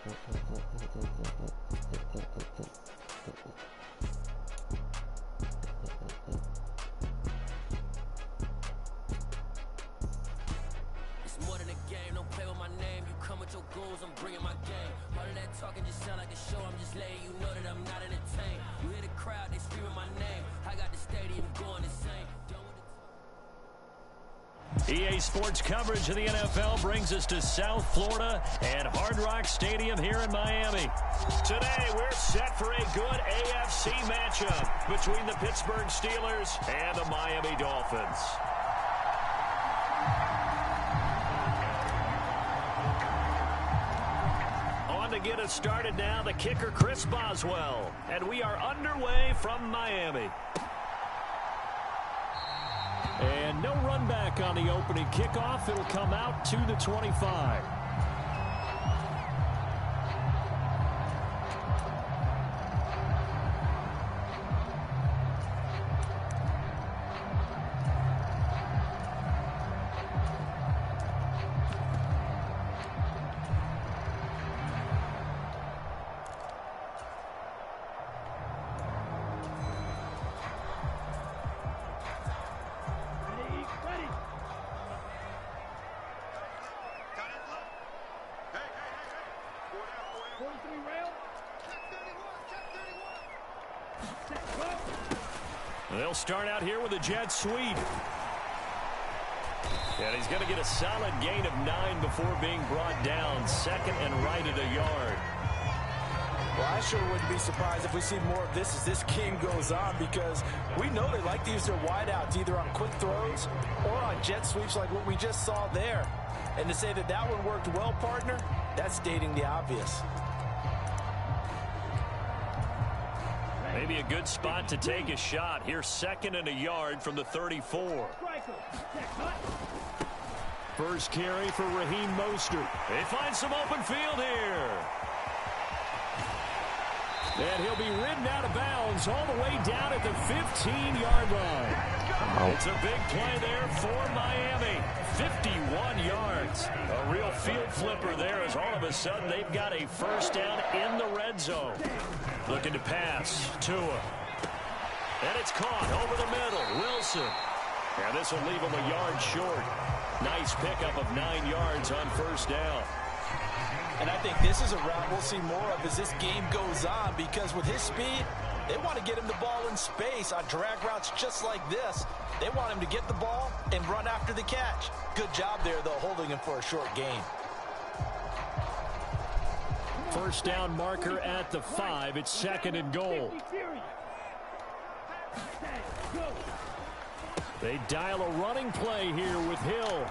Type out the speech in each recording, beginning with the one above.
It's more than a game, don't play with my name. You come with your goons, I'm bringing my game. All of that talking just sound like a show, I'm just letting you know that I'm not entertained. You hear the crowd, they screaming my name. I got the stadium going insane. EA Sports coverage of the NFL brings us to South Florida and Hard Rock Stadium here in Miami. Today, we're set for a good AFC matchup between the Pittsburgh Steelers and the Miami Dolphins. On to get us started now, the kicker Chris Boswell. And we are underway from Miami. And no run back on the opening kickoff. It'll come out to the 25. They'll start out here with a jet sweep. And he's going to get a solid gain of 9 before being brought down. Second and right at a yard. Well, I sure wouldn't be surprised if we see more of this as this game goes on, because we know they like to use their wideouts either on quick throws or on jet sweeps like what we just saw there. And to say that that one worked well, partner, that's stating the obvious. Maybe a good spot to take a shot. Here's second and a yard from the 34. First carry for Raheem Mostert. They find some open field here. And he'll be ridden out of bounds all the way down at the 15-yard line. It's a big play there for Miami. 51 yards. A real field flipper there, as all of a sudden they've got a first down in the red zone. Looking to pass. Tua. And it's caught over the middle. Wilson. And this will leave him a yard short. Nice pickup of 9 yards on first down. And I think this is a route we'll see more of as this game goes on, because with his speed, they want to get him the ball in space on drag routes just like this. They want him to get the ball and run after the catch. Good job there, though, holding him for a short gain. First down marker at the 5. It's second and goal. They dial a running play here with Hill.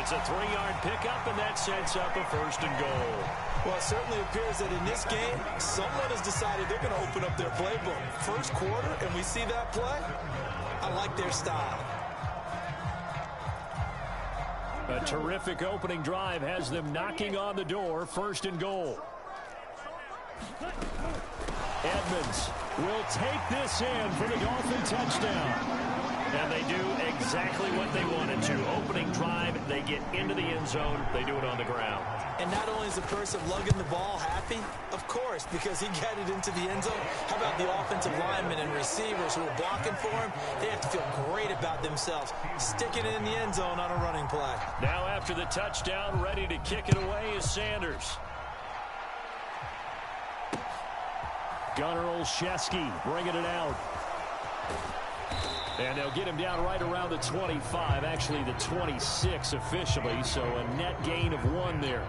It's a 3-yard pickup, and that sets up a first and goal. Well, it certainly appears that in this game, someone has decided they're going to open up their playbook. First quarter, and we see that play. I like their style. A terrific opening drive has them knocking on the door. First and goal. Edmonds will take this in for the Dolphin touchdown. And they do exactly what they wanted to. Opening drive, they get into the end zone. They do it on the ground. And not only is the person lugging the ball happy, of course, because he got it into the end zone. How about the offensive linemen and receivers who are blocking for him? They have to feel great about themselves, sticking it in the end zone on a running play. Now after the touchdown, ready to kick it away is Sanders. Gunnar Olszewski bringing it out. And they'll get him down right around the 25, actually the 26 officially, so a net gain of 1 there.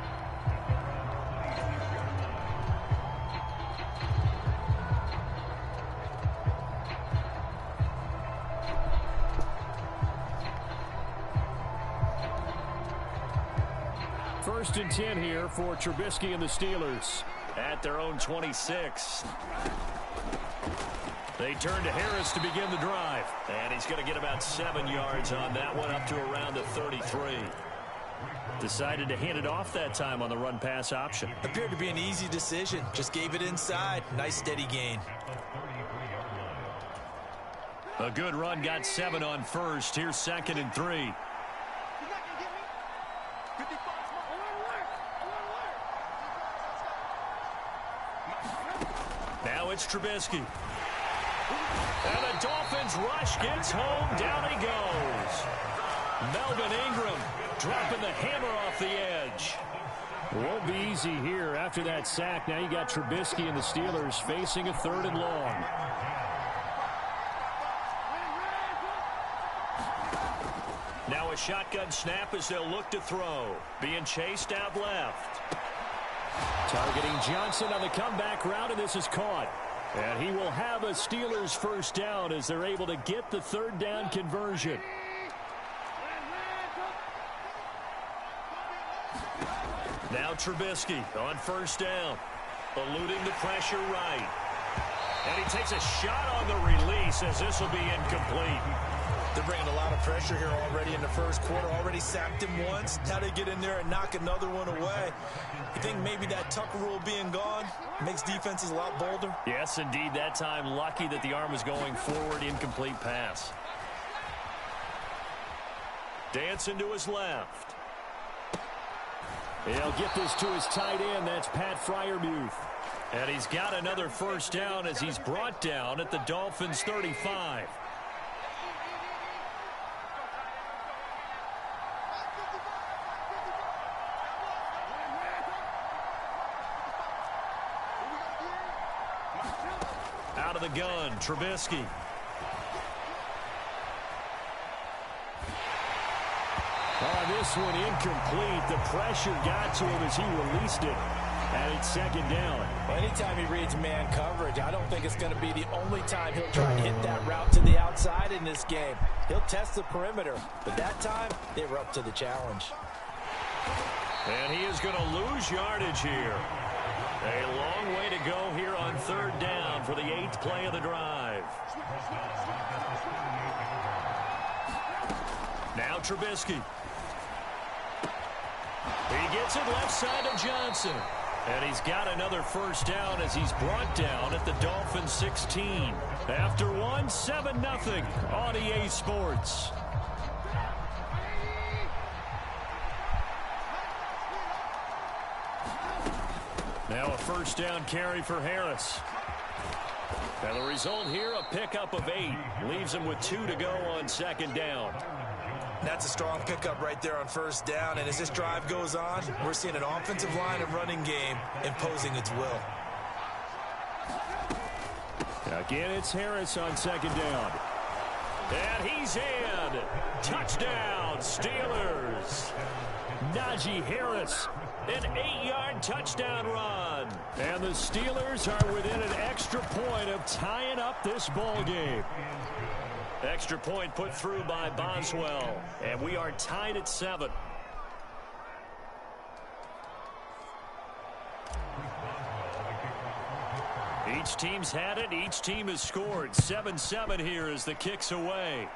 First and 10 here for Trubisky and the Steelers at their own 26. They turn to Harris to begin the drive. And he's going to get about 7 yards on that one, up to around the 33. Decided to hand it off that time on the run-pass option. Appeared to be an easy decision. Just gave it inside. Nice steady gain. A good run, got 7 on first. Here's second and 3. Now it's Trubisky. And the Dolphins rush gets home. Down he goes. Melvin Ingram dropping the hammer off the edge. It won't be easy here after that sack. Now you got Trubisky and the Steelers facing a 3rd and long. Now a shotgun snap as they'll look to throw. Being chased out left. Targeting Johnson on the comeback route, and this is caught. And he will have a Steelers first down as they're able to get the 3rd down conversion. Now Trubisky on first down. Eluding the pressure right. And he takes a shot on the release as this will be incomplete. They're bringing a lot of pressure here already in the first quarter. Already sacked him once. Now they get in there and knock another one away. You think maybe that Tucker rule being gone makes defenses a lot bolder? Yes, indeed. That time lucky that the arm was going forward. Incomplete pass. Dancing to his left. He'll get this to his tight end. That's Pat Freiermuth. And he's got another first down as he's brought down at the Dolphins' 35. Out of the gun, Trubisky. This one incomplete. The pressure got to him as he released it. And it's 2nd down. Well, anytime he reads man coverage, I don't think it's going to be the only time he'll try to hit that route to the outside in this game. He'll test the perimeter, but that time they were up to the challenge. And he is going to lose yardage here. A long way to go here on 3rd down for the 8th play of the drive. Now Trubisky. He gets it left side of Johnson. And he's got another first down as he's brought down at the Dolphins' 16. After one, 7-0 on EA Sports. Now a first down carry for Harris. And the result here, a pickup of 8. Leaves him with 2 to go on 2nd down. That's a strong pickup right there on first down. And as this drive goes on, we're seeing an offensive line and running game imposing its will. Again, it's Harris on 2nd down. And he's in. Touchdown, Steelers. Najee Harris, an 8-yard touchdown run. And the Steelers are within an extra point of tying up this ball game. Extra point put through by Boswell. And we are tied at 7. Each team's had it. Each team has scored. 7-7 here as the kick's away.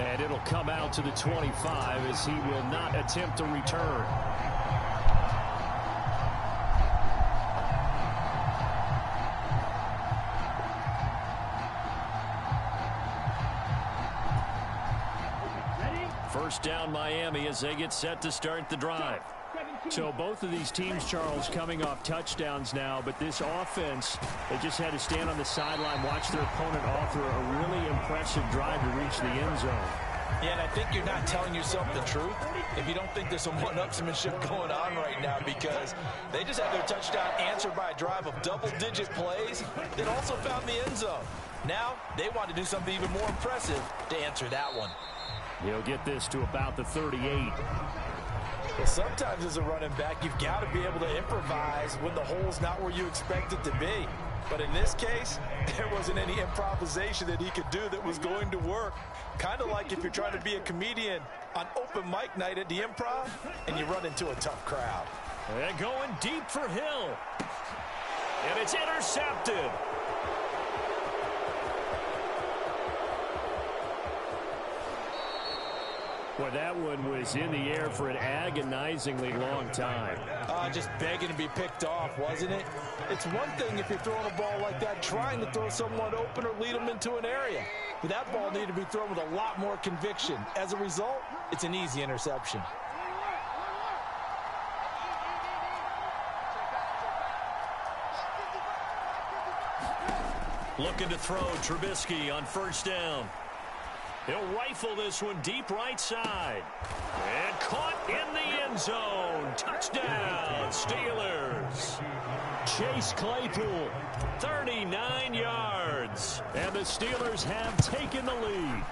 And it'll come out to the 25 as he will not attempt to return. First down Miami as they get set to start the drive. So both of these teams, Charles, coming off touchdowns now, but this offense, they just had to stand on the sideline, watch their opponent author a really impressive drive to reach the end zone. Yeah, and I think you're not telling yourself the truth if you don't think there's some one-upsmanship going on right now, because they just had their touchdown answered by a drive of double-digit plays that also found the end zone. Now they want to do something even more impressive to answer that one. He'll get this to about the 38. Well, sometimes as a running back, you've got to be able to improvise when the hole's not where you expect it to be. But in this case, there wasn't any improvisation that he could do that was going to work. Kind of like if you're trying to be a comedian on open mic night at the Improv and you run into a tough crowd. And going deep for Hill. And it's intercepted. Well, that one was in the air for an agonizingly long time. Just begging to be picked off, wasn't it? It's one thing if you're throwing a ball like that, trying to throw someone open or lead them into an area. But that ball needed to be thrown with a lot more conviction. As a result, it's an easy interception. Looking to throw Trubisky on first down. He'll rifle this one deep right side. And caught in the end zone. Touchdown, Steelers. Chase Claypool, 39 yards. And the Steelers have taken the lead.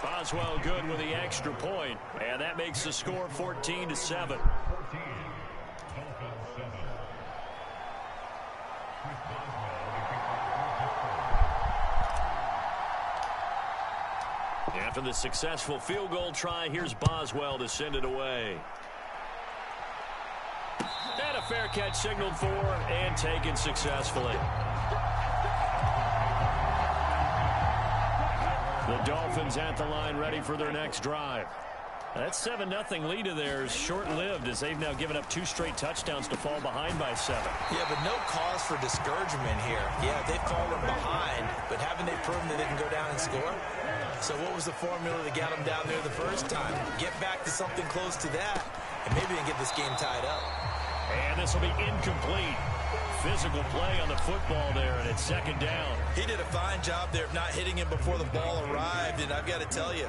Boswell good with the extra point. And that makes the score 14-7. After the successful field goal try, here's Boswell to send it away. And a fair catch signaled for and taken successfully. The Dolphins at the line ready for their next drive. That 7-0 lead of theirs short-lived as they've now given up 2 straight touchdowns to fall behind by 7. Yeah, but no cause for discouragement here. Yeah, they've fallen behind, but haven't they proven that they can go down and score? So what was the formula that got them down there the first time? Get back to something close to that, and maybe they can get this game tied up. And this will be incomplete. Physical play on the football there, and it's second down. He did a fine job there of not hitting him before the ball arrived, and I've got to tell you,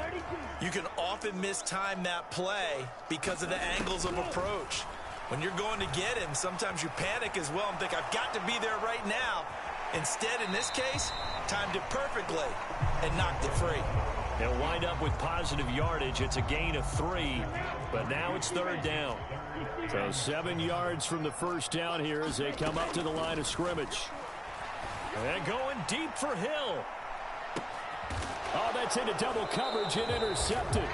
you can often mistime that play because of the angles of approach. When you're going to get him, sometimes you panic as well and think, I've got to be there right now. Instead, in this case, timed it perfectly and knocked it free. They'll wind up with positive yardage. It's a gain of 3, but now it's third down. So 7 yards from the first down here as they come up to the line of scrimmage. And going deep for Hill. Oh, that's into double coverage and intercepted.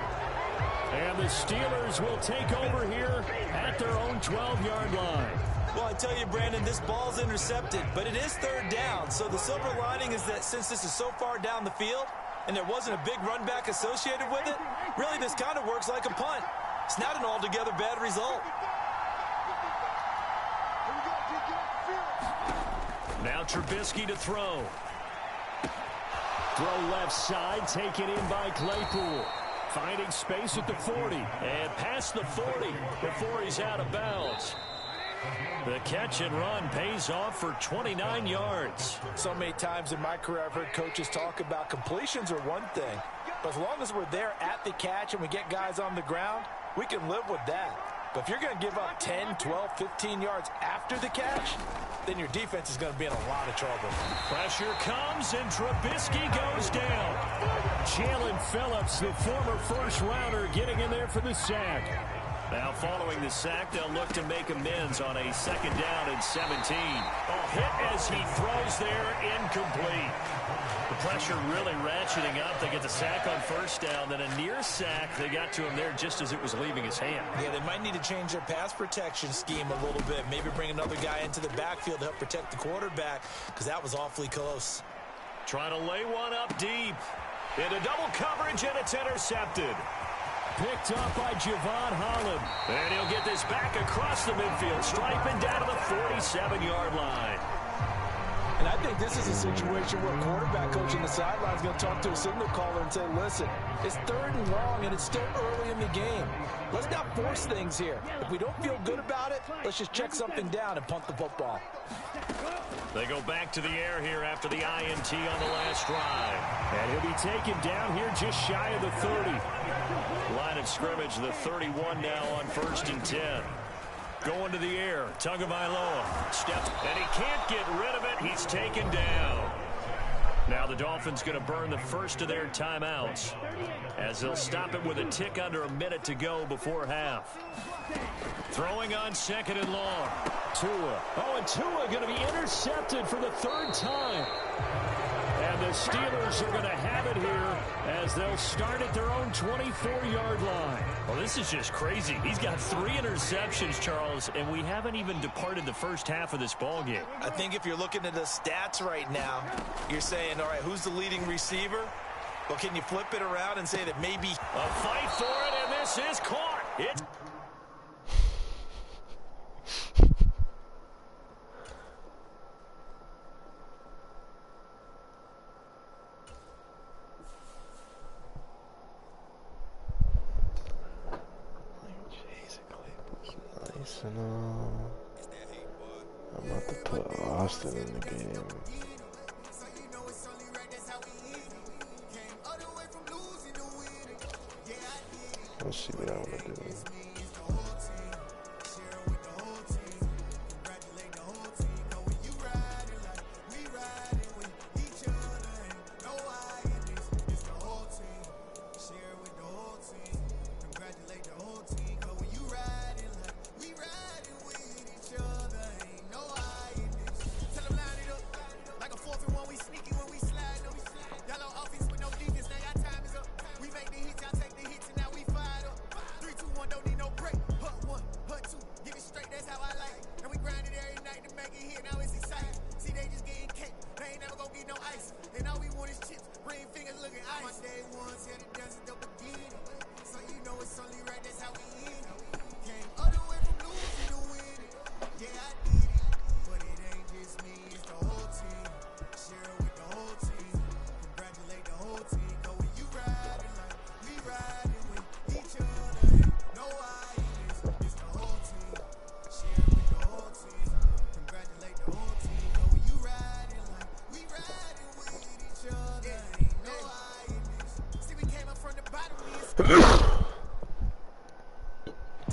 And the Steelers will take over here at their own 12-yard line. Well, I tell you, Brandon, this ball's intercepted, but it is third down. So the silver lining is that since this is so far down the field and there wasn't a big run back associated with it, really this kind of works like a punt. It's not an altogether bad result. Now Trubisky to throw. Throw left side, taken in by Claypool. Finding space at the 40. And past the 40 before he's out of bounds. The catch and run pays off for 29 yards. So many times in my career I've heard coaches talk about completions are one thing, but as long as we're there at the catch and we get guys on the ground, we can live with that. But if you're going to give up 10, 12, 15 yards after the catch, then your defense is going to be in a lot of trouble. Pressure comes, and Trubisky goes down. Jalen Phillips, the former first-rounder, getting in there for the sack. Now following the sack, they'll look to make amends on a second down and 17. A hit as he throws there, incomplete. The pressure really ratcheting up. They get the sack on first down, then a near sack. They got to him there just as it was leaving his hand. Yeah, they might need to change their pass protection scheme a little bit. Maybe bring another guy into the backfield to help protect the quarterback, because that was awfully close. Trying to lay one up deep. Into double coverage, and it's intercepted. Picked up by Javon Holland. And he'll get this back across the midfield, striping down to the 47-yard line. And I think this is a situation where a quarterback coach on the sideline is going to talk to a signal caller and say, listen, it's third and long and it's still early in the game. Let's not force things here. If we don't feel good about it, let's just check something down and punt the football. They go back to the air here after the INT on the last drive. And he'll be taken down here just shy of the 30. Line of scrimmage, the 31 now on 1st and 10. Going to the air, Tagovailoa steps, and he can't get rid of it. He's taken down. Now the Dolphins going to burn the first of their timeouts as they'll stop it with a tick under a minute to go before half. Throwing on second and long. Tua. Oh, and Tua going to be intercepted for the third time. And the Steelers are going to have it here as they'll start at their own 24-yard line. Well, this is just crazy. He's got 3 interceptions, Charles, and we haven't even departed the first half of this ballgame. I think if you're looking at the stats right now, you're saying, all right, who's the leading receiver? Well, can you flip it around and say that maybe a fight for it, and this is caught. It. I'm about to put Austin in the game. Let's see what I want to do.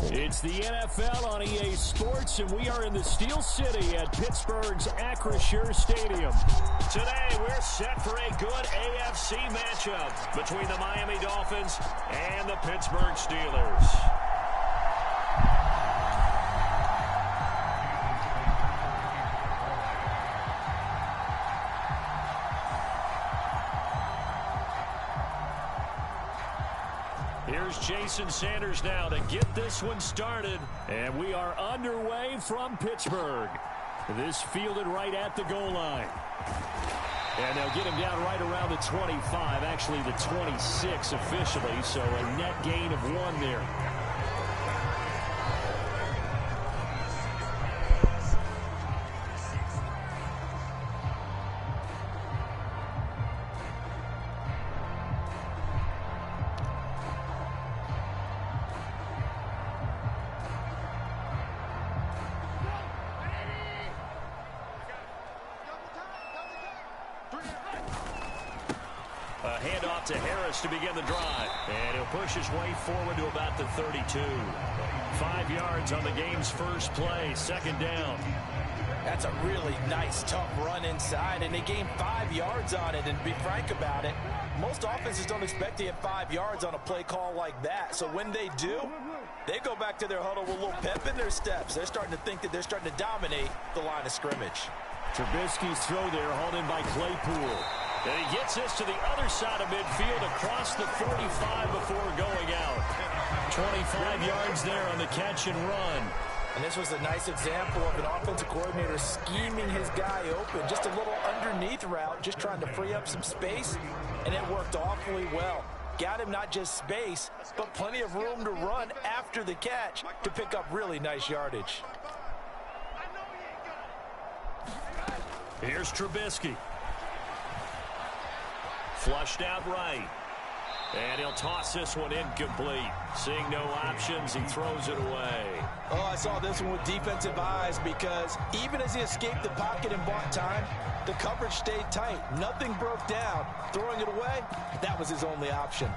It's the NFL on EA Sports, and we are in the Steel City at Pittsburgh's Acrisure Stadium. Today, we're set for a good AFC matchup between the Miami Dolphins and the Pittsburgh Steelers. Here's Jason Sanders now to get this one started. And we are underway from Pittsburgh. This fielded right at the goal line. And they'll get him down right around the 25, actually the 26 officially, so a net gain of 1 there. A handoff to Harris to begin the drive. And he'll push his way forward to about the 32. 5 yards on the game's first play, second down. That's a really nice, tough run inside, and they gained 5 yards on it. And to be frank about it, most offenses don't expect to get 5 yards on a play call like that. So when they do, they go back to their huddle with a little pep in their steps. They're starting to think that they're starting to dominate the line of scrimmage. Trubisky's throw there, hauled in by Claypool. And he gets this to the other side of midfield across the 45 before going out. 25 yards there on the catch and run. And this was a nice example of an offensive coordinator scheming his guy open. Just a little underneath route, just trying to free up some space, and it worked awfully well. Got him not just space, but plenty of room to run after the catch to pick up really nice yardage. Here's Trubisky. Flushed out right. And he'll toss this one incomplete. Seeing no options, he throws it away. Oh, I saw this one with defensive eyes because even as he escaped the pocket and bought time, the coverage stayed tight. Nothing broke down. Throwing it away, that was his only option.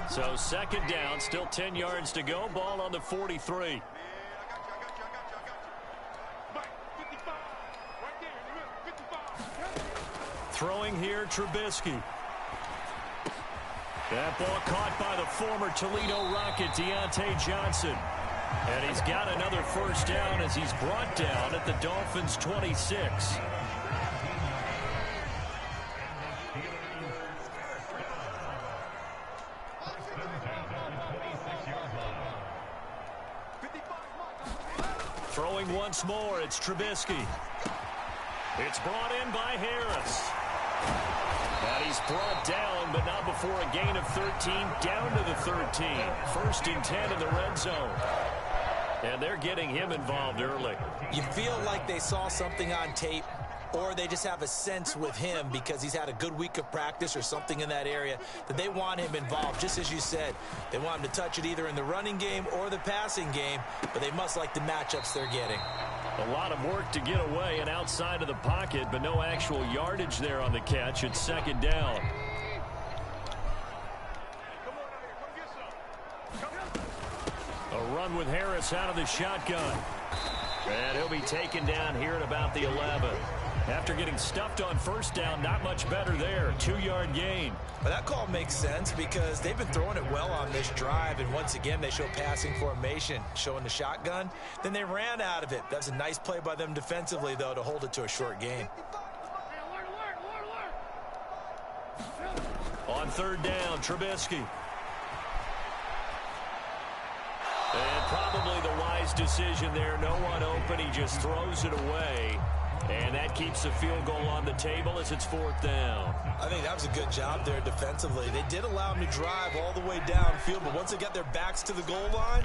So second down, still 10 yards to go. Ball on the 43. Throwing here, Trubisky. That ball caught by the former Toledo Rocket, Deontay Johnson. And he's got another first down as he's brought down at the Dolphins' 26. Throwing once more, it's Trubisky. It's brought in by Harris. And he's brought down, but not before a gain of 13, down to the 13. First and 10 in the red zone. And they're getting him involved early. You feel like they saw something on tape, or they just have a sense with him because he's had a good week of practice or something in that area that they want him involved. Just as you said, they want him to touch it either in the running game or the passing game, but they must like the matchups they're getting. A lot of work to get away and outside of the pocket, but no actual yardage there on the catch. It's second down. A run with Harris out of the shotgun. And he'll be taken down here at about the 11. After getting stuffed on first down, not much better there. 2-yard gain. But that call makes sense because they've been throwing it well on this drive, and once again they show passing formation, showing the shotgun. Then they ran out of it. That was a nice play by them defensively, though, to hold it to a short gain. On third down, Trubisky. And probably the wise decision there. No one open. He just throws it away. And that keeps the field goal on the table as it's fourth down. I think that was a good job there defensively. They did allow them to drive all the way downfield, but once they got their backs to the goal line,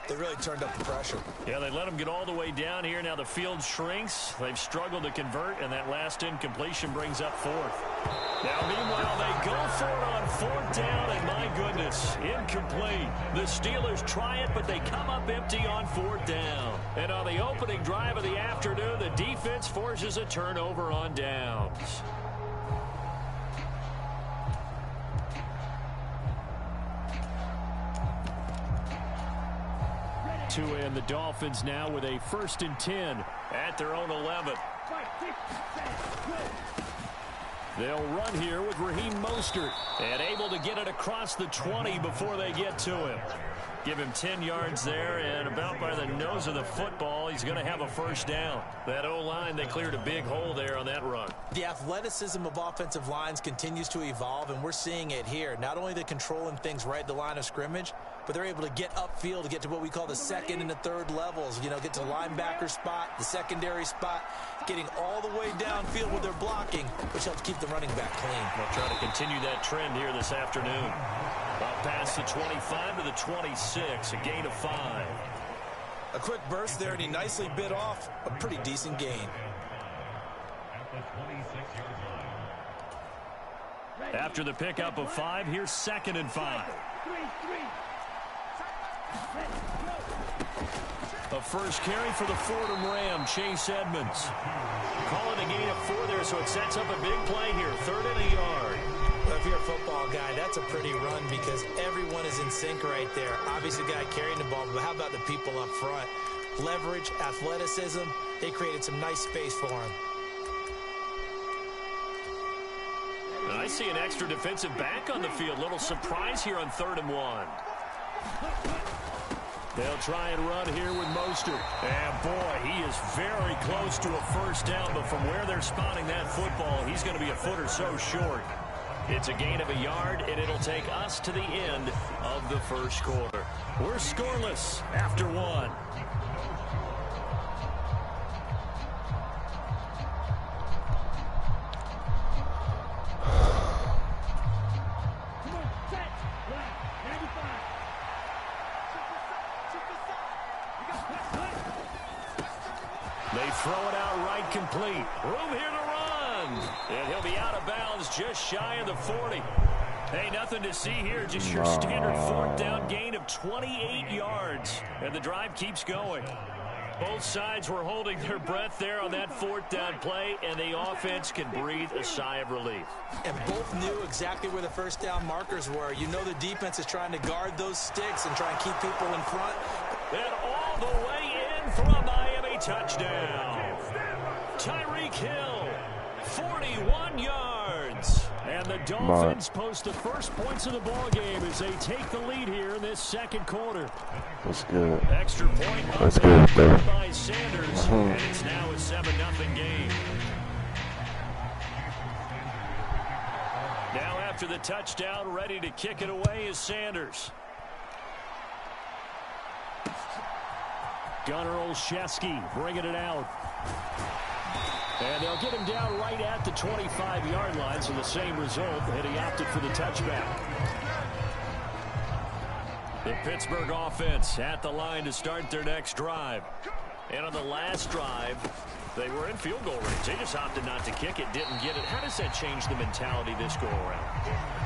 they really turned up the pressure. Yeah, they let them get all the way down here. Now the field shrinks. They've struggled to convert, and that last incompletion brings up fourth. Now, meanwhile, they go for it on fourth down, and my goodness, incomplete. The Steelers try it, but they come up empty on fourth down. And on the opening drive of the afternoon, the defense forces a turnover on downs. And the Dolphins now with a 1st and 10 at their own 11. They'll run here with Raheem Mostert and able to get it across the 20 before they get to him. Give him 10 yards there, and about by the nose of the football, he's going to have a first down. That O-line, they cleared a big hole there on that run. The athleticism of offensive lines continues to evolve, and we're seeing it here. Not only are they controlling things right at the line of scrimmage, but they're able to get upfield to get to what we call the second and the third levels. You know, get to the linebacker spot, the secondary spot, getting all the way downfield with their blocking, which helps keep the running back clean. They'll try to continue that trend here this afternoon. Up past the 25 to the 26, a gain of 5. A quick burst there, and he nicely bit off a pretty decent gain. After the pickup of 5, here's 2nd and 5. A first carry for the Fordham Ram, Chase Edmonds. Call it a gain of 4 there, so it sets up a big play here, 3rd and a yard. Well, if you're a football guy, that's a pretty run because everyone is in sync right there. Obviously, the guy carrying the ball, but how about the people up front? Leverage, athleticism, they created some nice space for him. And I see an extra defensive back on the field. Little surprise here on 3rd and 1. They'll try and run here with Mostert. And, boy, he is very close to a first down, but from where they're spotting that football, he's going to be a foot or so short. It's a gain of a yard, and it'll take us to the end of the first quarter. We're scoreless after 1. They throw it out right complete. Room here to run. And he'll be out of bounds just shy of the 40. Hey, nothing to see here. Just your standard 4th down gain of 28 yards. And the drive keeps going. Both sides were holding their breath there on that 4th down play, and the offense can breathe a sigh of relief. And both knew exactly where the first down markers were. You know the defense is trying to guard those sticks and try and keep people in front. And all the way in for a Miami touchdown. Tyreek Hill, 41 yards. And the Dolphins post the first points of the ball game as they take the lead here in this second quarter. That's good. Extra point That's good, sir. by Sanders, and it's now a 7-0 game. Now after the touchdown, ready to kick it away is Sanders. Gunnar Olszewski bringing it out. And they'll get him down right at the 25-yard line, so the same result, and he opted for the touchback. The Pittsburgh offense at the line to start their next drive. And on the last drive, They were in field goal range. They just opted not to kick it, didn't get it. How does that change the mentality this go-around?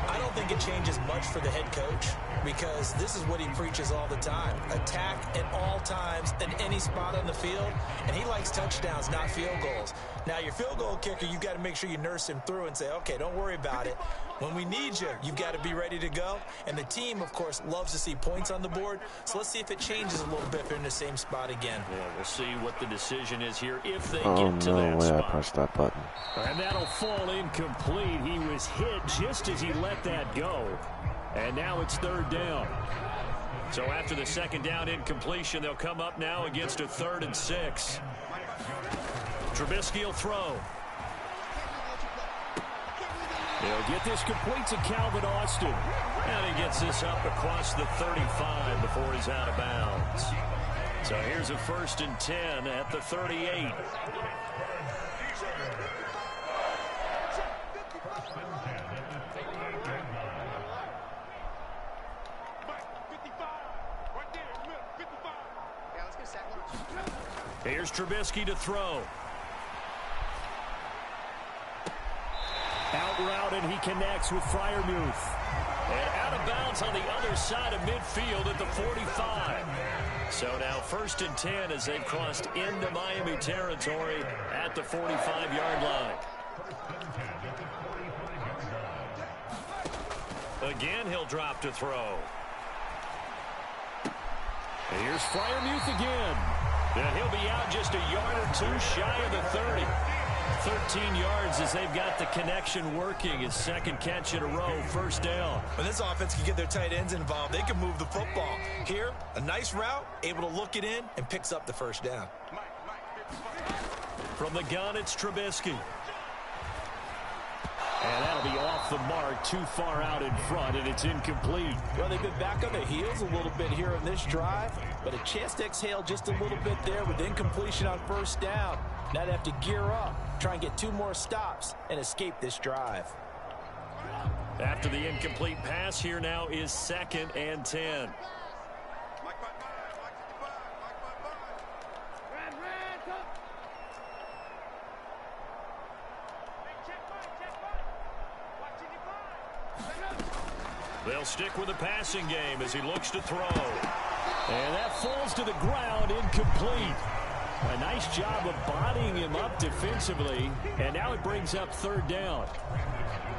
I don't think it changes much for the head coach because this is what he preaches all the time. Attack at all times in any spot on the field, and he likes touchdowns, not field goals. Now, your field goal kicker, you've got to make sure you nurse him through and say, okay, don't worry about it. When we need you, you've got to be ready to go. And the team, of course, loves to see points on the board. So let's see if it changes a little bit if they're in the same spot again. Yeah, we'll see what the decision is here if they get to no that way spot. I pressed that button. And that'll fall incomplete. He was hit just as he let that go. And now it's third down. So after the second down incompletion, they'll come up now against a 3rd and 6. Trubisky will throw. He'll get this complete to Calvin Austin. And he gets this up across the 35 before he's out of bounds. So here's a 1st and 10 at the 38. Here's Trubisky to throw. Out route, and he connects with Freiermuth. And out of bounds on the other side of midfield at the 45. So now 1st and 10 as they've crossed into Miami territory at the 45-yard line. Again, he'll drop to throw. And here's Freiermuth again. And he'll be out just a yard or two shy of the 30. 13 yards as they've got the connection working. His second catch in a row, 1st down. When this offense can get their tight ends involved, they can move the football. Here, a nice route, able to look it in, and picks up the 1st down. From the gun, it's Trubisky. And that'll be off the mark, too far out in front, and it's incomplete. Well, they've been back on their heels a little bit here in this drive, but a chance to exhale just a little bit there with incompletion on 1st down. Now they have to gear up, try and get 2 more stops, and escape this drive. After the incomplete pass, here now is 2nd and 10. They'll stick with the passing game as he looks to throw. And that falls to the ground, incomplete. A nice job of bodying him up defensively, and now it brings up 3rd down.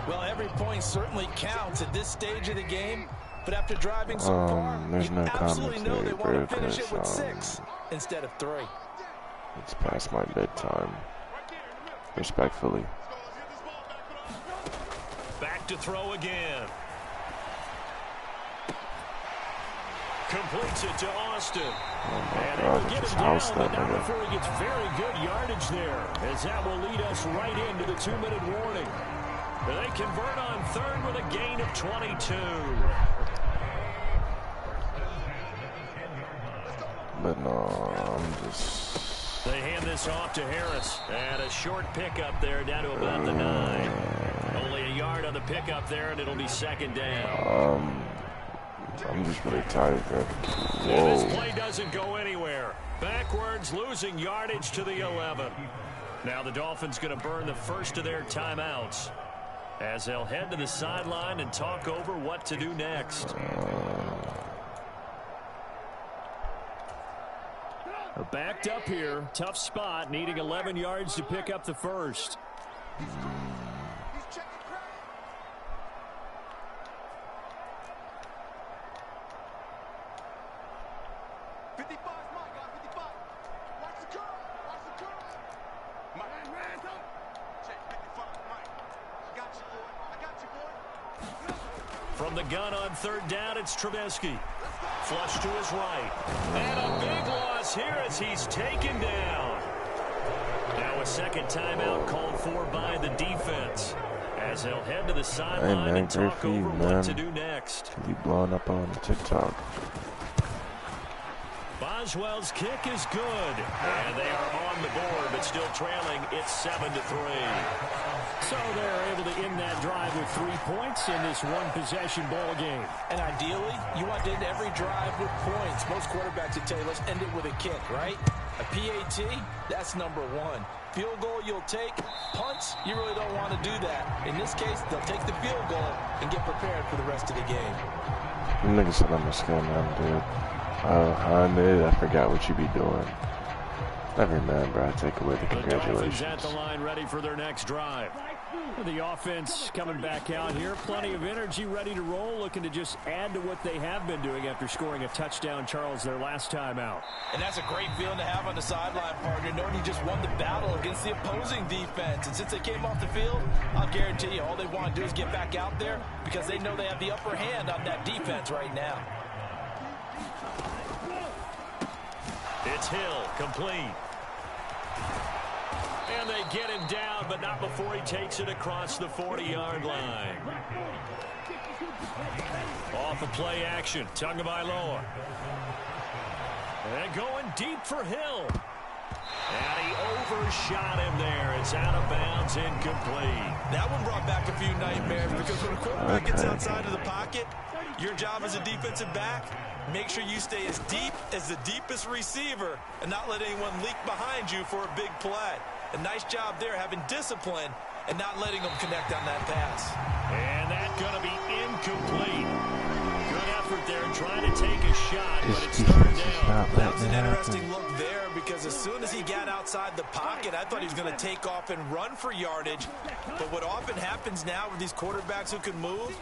Well, every point certainly counts at this stage of the game, but after driving so far, there's you no absolutely know they commentary, want to finish it with because, 6 instead of 3. It's past my bedtime. Respectfully. Back to throw again. Completes it to Austin. And God, it'll get just him down, housed but that not nigga. before he gets very good yardage there, as that will lead us right into the 2-minute warning. They convert on 3rd with a gain of 22. But no, I'm just... They hand this off to Harris. And a short pickup there down to about the 9. Only a yard on the pickup there, and it'll be 2nd down. I'm just really tired, bro. And this Whoa. play doesn't go anywhere. Backwards, losing yardage to the 11. Now the Dolphins going to burn the first of their timeouts as they'll head to the sideline and talk over what to do next. Backed up here. Tough spot, needing 11 yards to pick up the first. From the gun on 3rd down, it's Trubisky. Flush to his right. And a big loss here as he's taken down. Now a second timeout called for by the defense, as they'll head to the sideline and talk over what to do next. Be blowing up on TikTok. Boswell's kick is good. And they are on the board, but still trailing. It's 7-3. So they're able to end that drive with 3 points in this one-possession ball game. And ideally, you want to end every drive with points. Most quarterbacks would tell you, let's end it with a kick, right? A PAT, that's number one. Field goal you'll take. Punts, you really don't want to do that. In this case, they'll take the field goal and get prepared for the rest of the game. You niggas said I'm a scam man, dude. I admit I forgot what you be doing. Never mind, bro. I take away the congratulations. The Dolphins at the line, ready for their next drive. The offense coming back out here. Plenty of energy, ready to roll, looking to just add to what they have been doing after scoring a touchdown, Charles, their last time out. And that's a great feeling to have on the sideline, partner, knowing you just won the battle against the opposing defense. And since they came off the field, I'll guarantee you all they want to do is get back out there because they know they have the upper hand on that defense right now. It's Hill, complete. And they get him down, but not before he takes it across the 40-yard line. Off of play action, Tagovailoa. And going deep for Hill. And he overshot him there. It's out of bounds, incomplete. That one brought back a few nightmares because when a quarterback gets outside of the pocket, your job as a defensive back, make sure you stay as deep as the deepest receiver and not let anyone leak behind you for a big play. A nice job there having discipline and not letting them connect on that pass. And that's going to be incomplete. Good effort there trying to take a shot, but it's third down. That was an interesting look there because as soon as he got outside the pocket, I thought he was going to take off and run for yardage. But what often happens now with these quarterbacks who can move,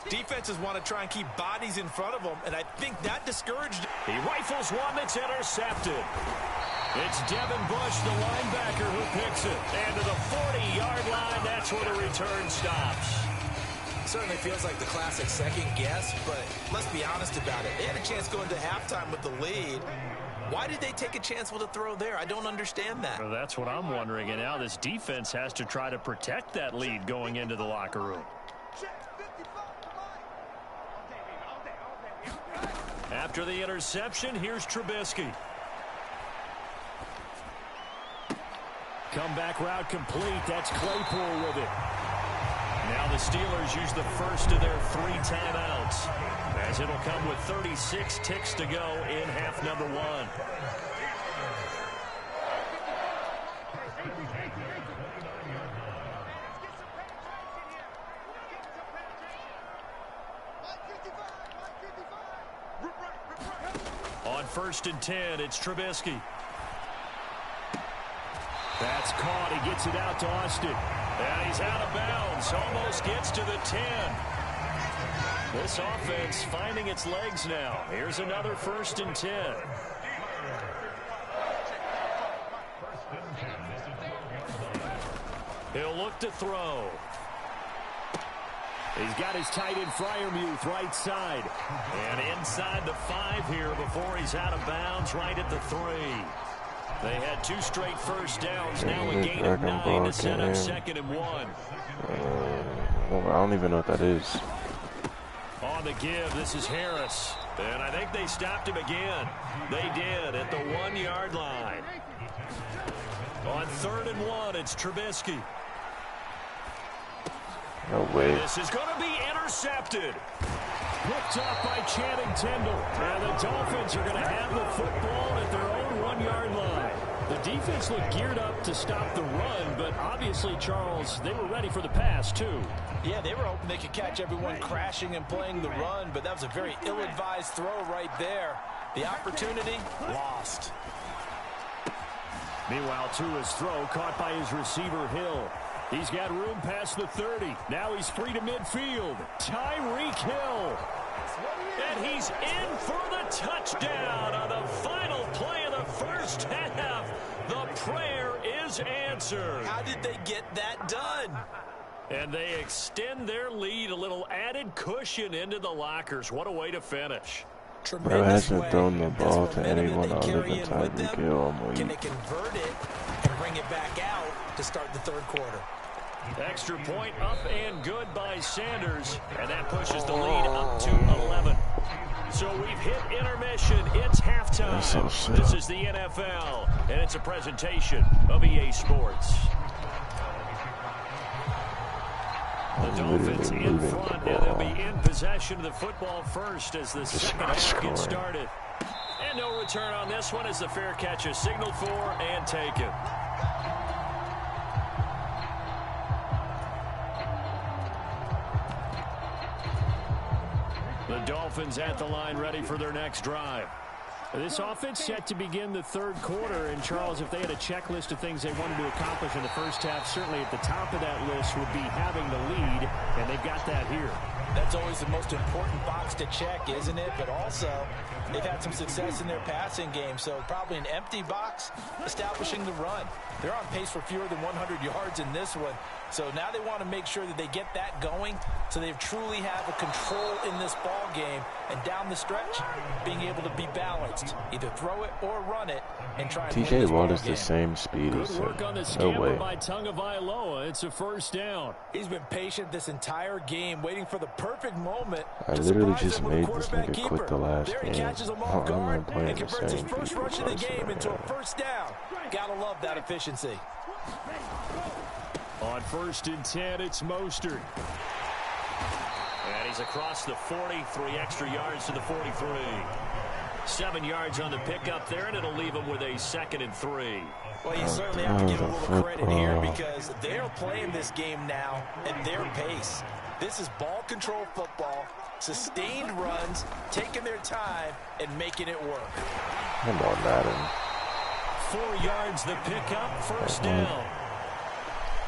defenses want to try and keep bodies in front of them, and I think that discouraged him. He rifles one that's intercepted. It's Devin Bush, the linebacker, who picks it. And to the 40-yard line, that's where the return stops. Certainly feels like the classic second guess, but let's be honest about it. They had a chance going to halftime with the lead. Why did they take a chance with a throw there? I don't understand that. Well, that's what I'm wondering. And now this defense has to try to protect that lead going into the locker room. After the interception, here's Trubisky. Comeback route complete. That's Claypool with it. Now the Steelers use the first of their 3 timeouts, as it'll come with 36 ticks to go in half number 1. On 1st and 10, it's Trubisky. That's caught. He gets it out to Austin. And he's out of bounds. Almost gets to the 10. This offense finding its legs now. Here's another 1st and 10. He'll look to throw. He's got his tight end Freiermuth right side. And inside the 5 here before he's out of bounds right at the 3. They had 2 straight first downs, now a gain of 9 to set up 2nd and 1. I don't even know what that is. On the give, this is Harris. And I think they stopped him again. They did at the 1-yard line. On 3rd and 1, it's Trubisky. No way. This is going to be intercepted. Picked up by Channing Tindall. And the Dolphins are going to have the football at their own 1-yard line. The defense looked geared up to stop the run, but obviously, Charles, they were ready for the pass, too. Yeah, they were hoping they could catch everyone crashing and playing the run, but that was a very ill-advised throw right there. The opportunity, lost. Meanwhile, Tua's throw caught by his receiver, Hill. He's got room past the 30. Now he's free to midfield. Tyreek Hill. And he's in for the touchdown on the final play of the first half. The prayer is answered. How did they get that done? And they extend their lead, a little added cushion into the lockers. What a way to finish. Bro hasn't thrown the ball to anyone other than Tyreek Hill. Can they convert it and bring it back out to start the 3rd quarter? Extra point up and good by Sanders, and that pushes the lead up to 11. So we've hit intermission. It's halftime. So this is the NFL, and it's a presentation of EA Sports. The Dolphins in front, and they'll be in possession of the football first as the second half gets started. And no return on this one as the fair catch is signaled for and taken. The Dolphins at the line ready for their next drive. This offense set to begin the third quarter. And, Charles, if they had a checklist of things they wanted to accomplish in the first half, certainly at the top of that list would be having the lead, and they've got that here. That's always the most important box to check, isn't it? But also, they've had some success in their passing game, so probably an empty box establishing the run. They're on pace for fewer than 100 yards in this one. So now they want to make sure that they get that going so they truly have a control in this ball game. And down the stretch, being able to be balanced. Either throw it or run it and try and TJ Watt is the same speed Good as work on the no scamper way. by Tagovailoa. It's a first down. He's been patient this entire game, waiting for the perfect moment. I literally just made this nigga quit the last game. How am I playing the same people rush of the game into a first down. Gotta love that efficiency. On 1st and 10, it's Mostert. And he's across the 40, 3 extra yards to the 43. 7 yards on the pickup there, and it'll leave him with a 2nd and 3. Well, you certainly have to give him a little credit here because they're playing this game now at their pace. This is ball control football, sustained runs, taking their time, and making it work. Come on, Madden. 4 yards the pickup, first down.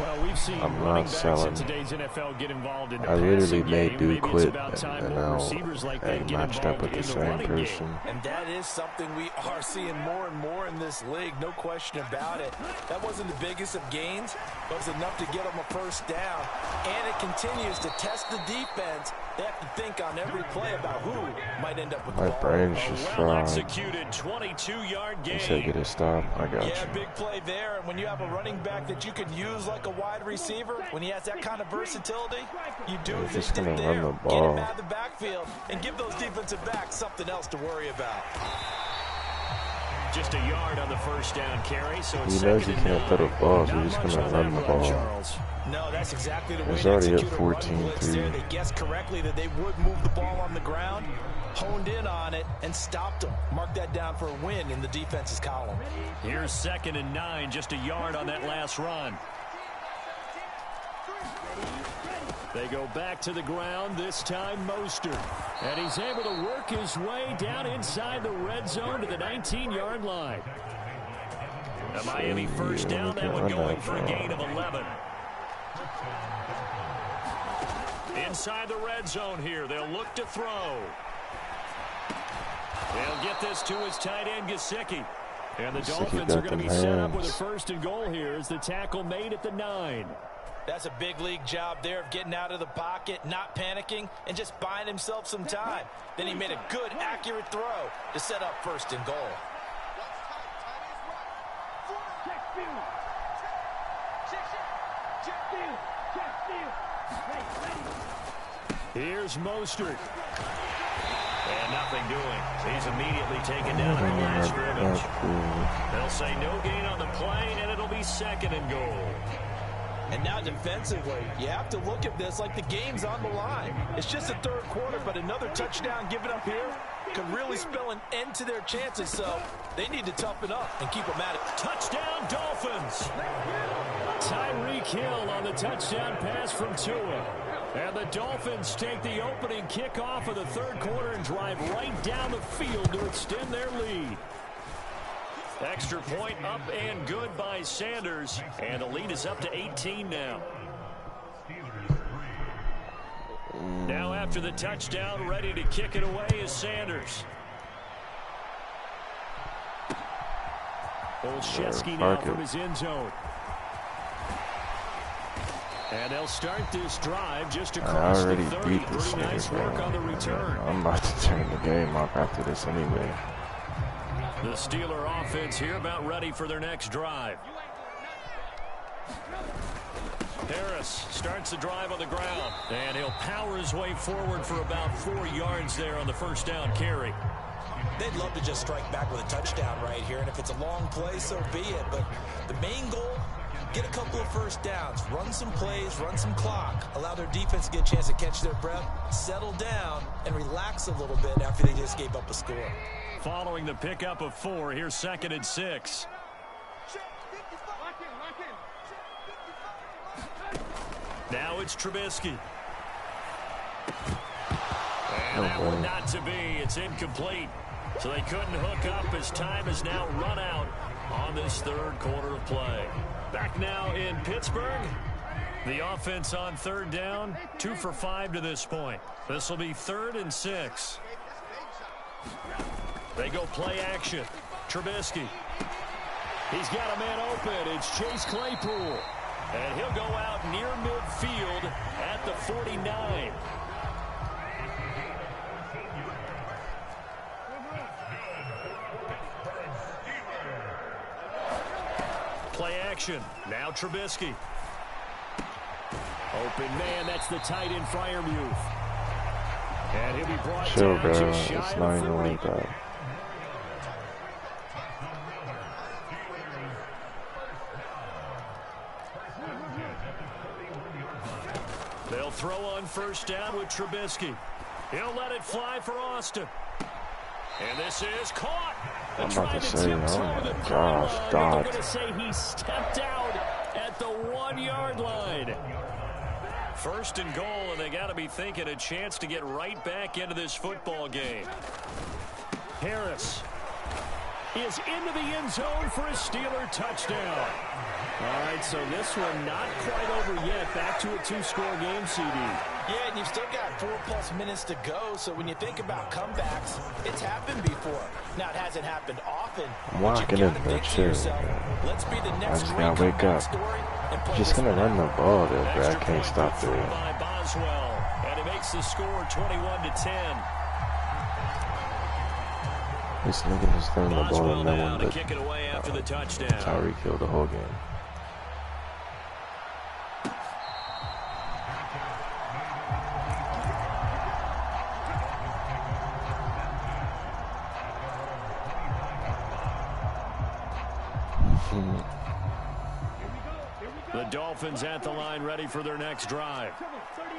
Well, we've seen I'm running not backs selling. in today's NFL get involved in the I literally passing made game. dude Maybe quit, it's about time and more now receivers like I that get matched up involved with the in same running game. person. And that is something we are seeing more and more in this league, no question about it. That wasn't the biggest of gains, but it was enough to get them a first down. And it continues to test the defense. They have to think on every play about who might end up with the My ball. brain's just fried. Well-executed 22-yard You gain. said get a stop. I got Yeah, you. big play there. And when you have a running back that you can use like a wide receiver, when he has that kind of versatility, you do They're what just they did gonna run there. the Get ball. him out of the backfield and give those defensive backs something else to worry about. Just a yard on the first down carry, so it's He knows he 2nd and can't throw the 9. ball, so Not he's just much gonna on run that the run, ball. Charles. No, that's exactly the way It's to already at execute a run 14-3. blitz there. They guessed correctly that they would move the ball on the ground, honed in on it, and stopped them. Mark that down for a win in the defense's column. Here's 2nd and 9, just a yard on that last run. They go back to the ground, this time Mostert. And he's able to work his way down inside the red zone to the 19-yard line. A Miami first down, that one going for a gain of 11. Inside the red zone here, they'll look to throw. They'll get this to his tight end, Gesicki. And the Dolphins are going to be set up with a 1st and goal here as the tackle made at the 9. That's a big league job there of getting out of the pocket, not panicking, and just buying himself some time. Then he made a good, accurate throw to set up 1st and goal. Here's Mostert. And nothing doing. He's immediately taken down at the line of scrimmage. They'll say no gain on the play, and it'll be 2nd and goal. And now defensively, you have to look at this like the game's on the line. It's just the third quarter, but another touchdown given up here could really spell an end to their chances. So they need to toughen up and keep them at it. Touchdown, Dolphins. Tyreek Hill on the touchdown pass from Tua. And the Dolphins take the opening kickoff of the third quarter and drive right down the field to extend their lead. Extra point up and good by Sanders. And the lead is up to 18 now. Now after the touchdown, ready to kick it away is Sanders. Olszewski now from his end zone. And they'll start this drive just across the 30. Pretty nice work on the return. I'm about to turn the game off after this anyway. The Steeler offense here about ready for their next drive. Harris starts the drive on the ground. And he'll power his way forward for about 4 yards there on the first down carry. They'd love to just strike back with a touchdown right here. And if it's a long play, so be it. But the main goal, get a couple of first downs, run some plays, run some clock, allow their defense to get a chance to catch their breath, settle down, and relax a little bit after they just gave up a score. following the pickup of 4. Here's 2nd and 6. Now it's Trubisky. And that one not to be. It's incomplete. So they couldn't hook up as time has now run out on this 3rd quarter of play. Back now in Pittsburgh. The offense on 3rd down. 2 for 5 to this point. This will be 3rd and 6. They go play action. Trubisky. He's got a man open. It's Chase Claypool. And he'll go out near midfield at the 49. Play action. Now Trubisky. Open man. That's the tight end Freiermuth. And he'll be brought down just shy it's of not the even 40. like that. They'll throw on 1st down with Trubisky. He'll let it fly for Austin. And this is caught. I'm about to say, oh my gosh, Doc. They're going to say he stepped out at the 1-yard line. 1st and goal, and they got to be thinking a chance to get right back into this football game. Harris is into the end zone for a Steeler touchdown. All right, so this one not quite over yet. Back to a 2-score game, CD. Yeah, and you've still got 4+ minutes to go, so when you think about comebacks, it's happened before. Now, it hasn't happened often. I'm walking in that shit. Let's be the next I just gotta wake up. Just gonna run the ball there, bro. I can't stop there. By Boswell, and it makes the score 21-10. This nigga just throwing the ball and no one but kick it away after the touchdown. Tyreek killed the whole game. The Dolphins at the line ready for their next drive.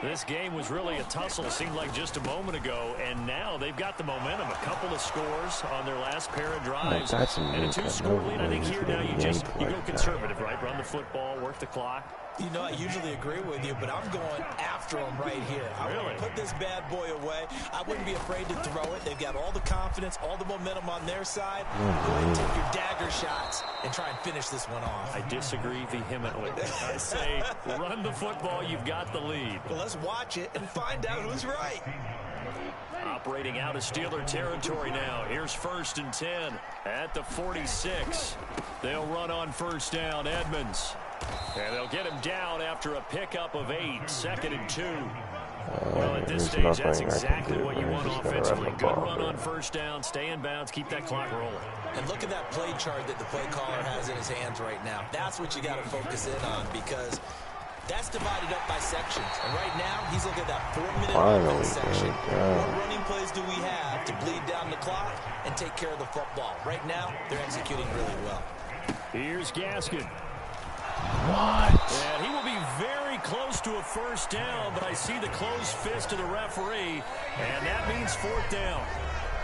This game was really a tussle, seemed like just a moment ago, and now they've got the momentum. A couple of scores on their last pair of drives. That's and a 2-score lead. I think here now you go conservative, right? Run the football, work the clock. You know, I usually agree with you, but I'm going after him right here. I want to put this bad boy away. I wouldn't be afraid to throw it. They've got all the confidence, all the momentum on their side. Go ahead and take your dagger shots and try and finish this one off. I disagree vehemently. I say run the football. You've got the lead. Well, let's watch it and find out who's right. Operating out of Steeler territory now. Here's 1st and 10 at the 46. They'll run on 1st down. Edmonds. And they'll get him down after a pickup of 8. 2nd and 2. Well, at this stage, that's exactly what you want offensively. Good run on 1st down. Stay in bounds. Keep that clock rolling. And look at that play chart that the play caller has in his hands right now. That's what you got to focus in on, because that's divided up by sections. And right now, he's looking at that 4-minute offense section. What running plays do we have to bleed down the clock and take care of the football? Right now, they're executing really well. Here's Gaskin. What? And he will be very close to a 1st down, but I see the closed fist of the referee, and that means 4th down.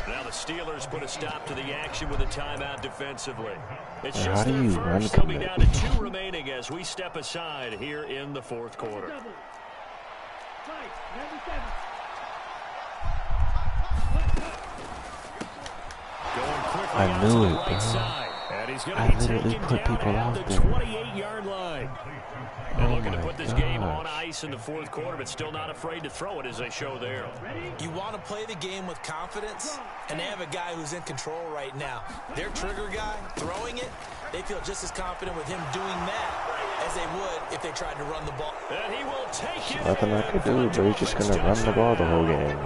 Now the Steelers put a stop to the action with a timeout defensively. It's just their first. They'll be down to 2 remaining as we step aside here in the 4th quarter. Going quickly I knew it, right bro. side. And he's I literally put people out out the there. 28-yard line. They're looking to put this game on gosh. ice in the 4th quarter, but still not afraid to throw it as they show there. You want to play the game with confidence, and they have a guy who's in control right now. Their trigger guy, throwing it, they feel just as confident with him doing that as they would if they tried to run the ball. And he will take it. Nothing I could do, but he's just going to run the ball the whole game.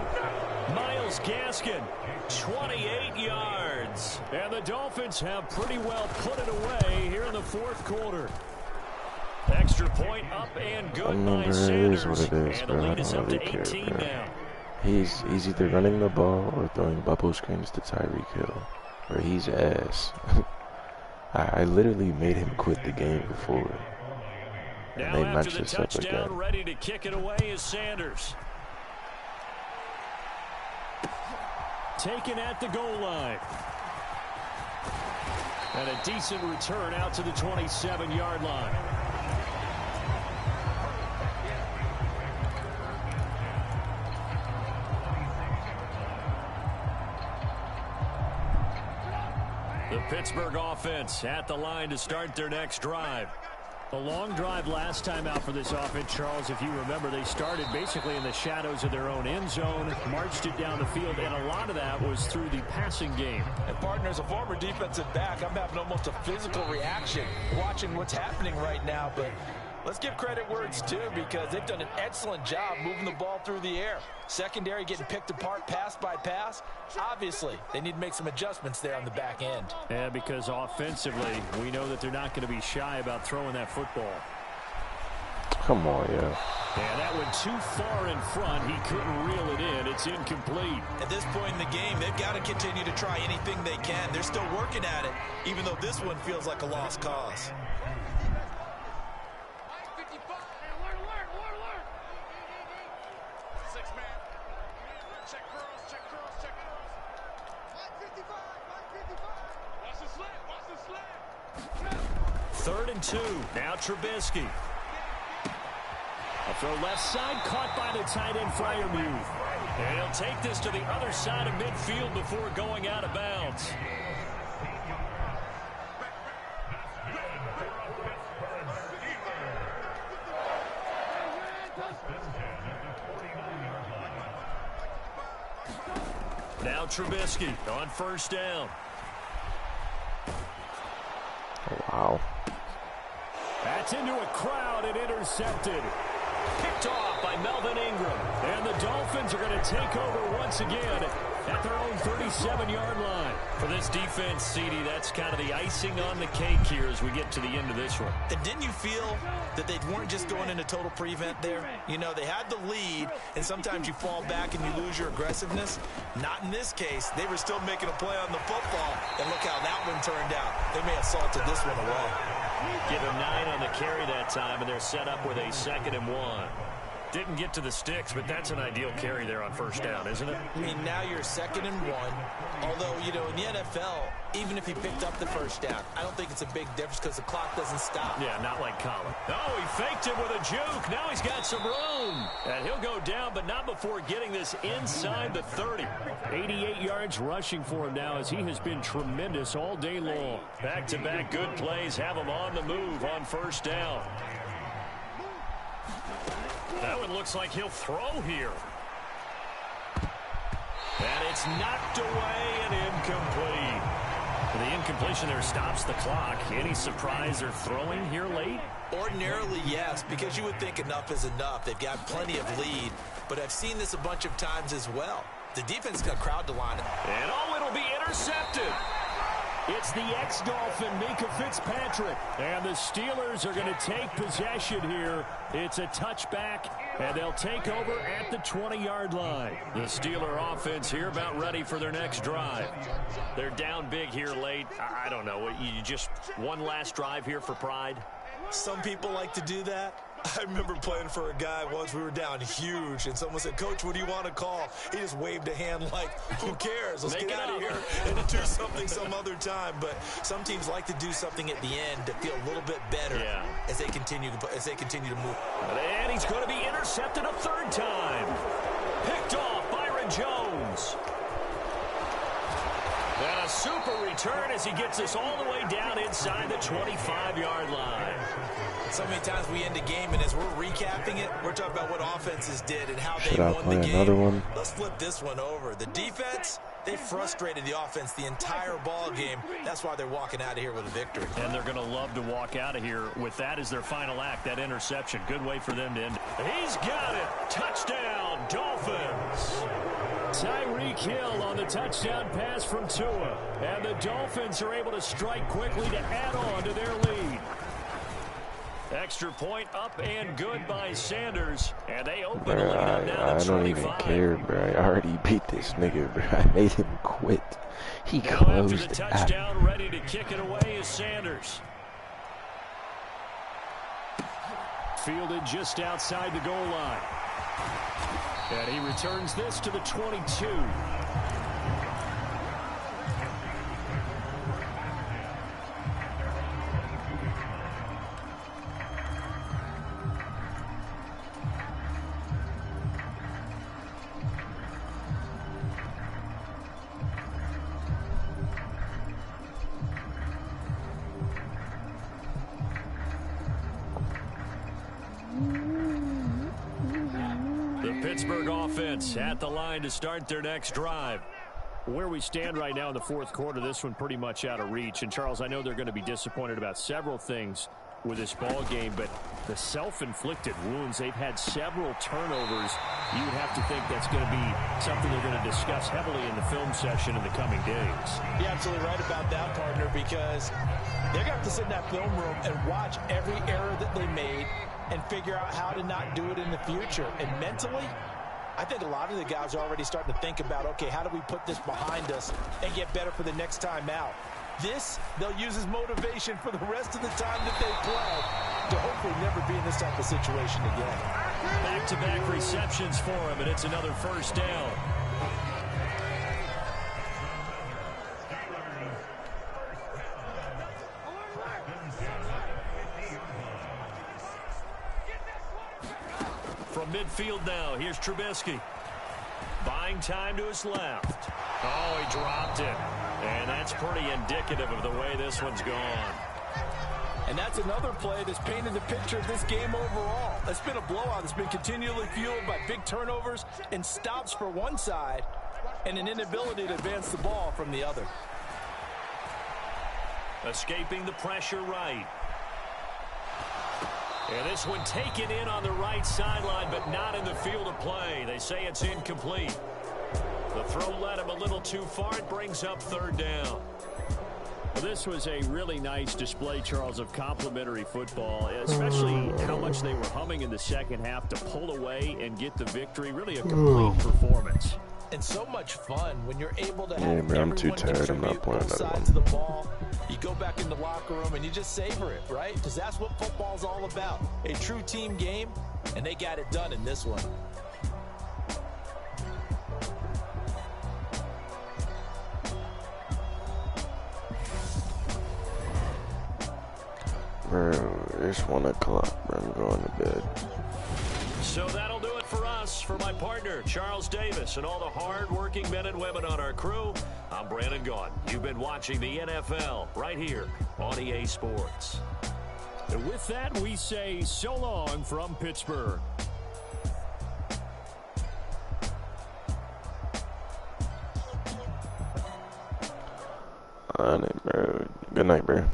Myles Gaskin, 28 yards. And the Dolphins have pretty well put it away here in the 4th quarter. Extra point up and good by Sanders. It is what it is, and bro. the I lead is don't up really to care, 18 bro. now. He's either running the ball or throwing bubble screens to Tyreek Hill, or he's ass. I literally made him quit the game before, and Now they after matched the this up touchdown, again. ready to kick it away is Sanders. taken at the goal line. And a decent return out to the 27-yard line. The Pittsburgh offense at the line to start their next drive. A long drive last time out for this offense, Charles. If you remember, they started basically in the shadows of their own end zone, marched it down the field, and a lot of that was through the passing game. And partner, as a former defensive back, I'm having almost a physical reaction watching what's happening right now. But let's give credit where it's due, because they've done an excellent job moving the ball through the air. Secondary getting picked apart pass by pass. Obviously, they need to make some adjustments there on the back end. Yeah, because offensively, we know that they're not going to be shy about throwing that football. Come on, yeah. And that went too far in front. He couldn't reel it in. It's incomplete. At this point in the game, they've got to continue to try anything they can. They're still working at it, even though this one feels like a lost cause. Third and 2. Now Trubisky. A throw left side, caught by the tight end Freiermuth. And he'll take this to the other side of midfield before going out of bounds. Now Trubisky on first down. Wow. That's into a crowd and intercepted. Picked off by Melvin Ingram. And the Dolphins are going to take over once again at their own 37-yard line. For this defense, CD, that's kind of the icing on the cake here as we get to the end of this one. And didn't you feel that they weren't just going into total prevent there? You know, they had the lead, and sometimes you fall back and you lose your aggressiveness. Not in this case. They were still making a play on the football, and look how that one turned out. They may have salted this one away. Give him 9 on the carry that time, and they're set up with a 2nd and 1. Didn't get to the sticks, but that's an ideal carry there on first down, isn't it? I mean, now you're 2nd and 1. Although, you know, in the NFL, even if he picked up the first down, I don't think it's a big difference because the clock doesn't stop. Yeah, not like Colin. Oh, he faked it with a juke. Now he's got some room. And he'll go down, but not before getting this inside the 30. 88 yards rushing for him now as he has been tremendous all day long. Back-to-back good plays have him on the move on first down. That one looks like he'll throw here. And it's knocked away and incomplete. The incompletion there stops the clock. Any surprise they're throwing here late? Ordinarily, yes, because you would think enough is enough. They've got plenty of lead, but I've seen this a bunch of times as well. The defense got crowd to line it. And oh, it'll be intercepted. It's the ex-Dolphin, Minkah Fitzpatrick. And the Steelers are going to take possession here. It's a touchback, and they'll take over at the 20-yard line. The Steeler offense here about ready for their next drive. They're down big here late. I don't know. You just one last drive here for pride? Some people like to do that. I remember playing for a guy once. We were down huge, and someone said, "Coach, what do you want to call?" He just waved a hand like, who cares? Let's get out of here and do something some other time. But some teams like to do something at the end to feel a little bit better as they continue to move. And he's going to be intercepted a third time. Picked off Byron Jones. And a super return as he gets us all the way down inside the 25-yard line. So many times we end a game, and as we're recapping it, we're talking about what offenses did and how they won the game. Another one? Let's flip this one over. The defense, they frustrated the offense the entire ball game. That's why they're walking out of here with a victory. And they're going to love to walk out of here with that as their final act, that interception. Good way for them to end. He's got it. Touchdown, Dolphins. Tyreek Hill on the touchdown pass from Tua. And the Dolphins are able to strike quickly to add on to their lead. Extra point up and good by Sanders. And they open the lead up now to 25. I don't even care, bro. I already beat this nigga, bro. I made him quit. He closed after the touchdown, ready to kick it away is Sanders. Fielded just outside the goal line. And he returns this to the 22. The Pittsburgh offense at the line to start their next drive. Where we stand right now in the fourth quarter, this one pretty much out of reach. And, Charles, I know they're going to be disappointed about several things with this ball game, but the self-inflicted wounds, they've had several turnovers. You would have to think that's going to be something they're going to discuss heavily in the film session in the coming days. You're absolutely right about that, partner, because they're going to have to sit in that film room and watch every error that they made and figure out how to not do it in the future. And mentally, I think a lot of the guys are already starting to think about, okay, how do we put this behind us and get better for the next time out? This, they'll use as motivation for the rest of the time that they play to hopefully never be in this type of situation again. Back-to-back receptions for him, and it's another first down. From midfield now, here's Trubisky. Buying time to his left. Oh, he dropped it. And that's pretty indicative of the way this one's gone. And that's another play that's painted the picture of this game overall. It's been a blowout. It's been continually fueled by big turnovers and stops for one side and an inability to advance the ball from the other. Escaping the pressure right. And this one taken in on the right sideline, but not in the field of play. They say it's incomplete. The throw led him a little too far. It brings up third down. Well, this was a really nice display, Charles, of complimentary football, especially how much they were humming in the second half to pull away and get the victory. Really a complete performance. And so much fun when you're able to have man, I'm too tired. I'm not playing both another sides of one. the ball. You go back in the locker room and you just savor it, right? Because that's what football's all about. A true team game, and they got it done in this one. Bro, it's 1 o'clock, bro. I'm going to bed. So that'll do it for us. For my partner, Charles Davis, and all the hard-working men and women on our crew, I'm Brandon Gaudin. You've been watching the NFL right here on EA Sports. And with that, we say so long from Pittsburgh. On it, bro. Good night, bro.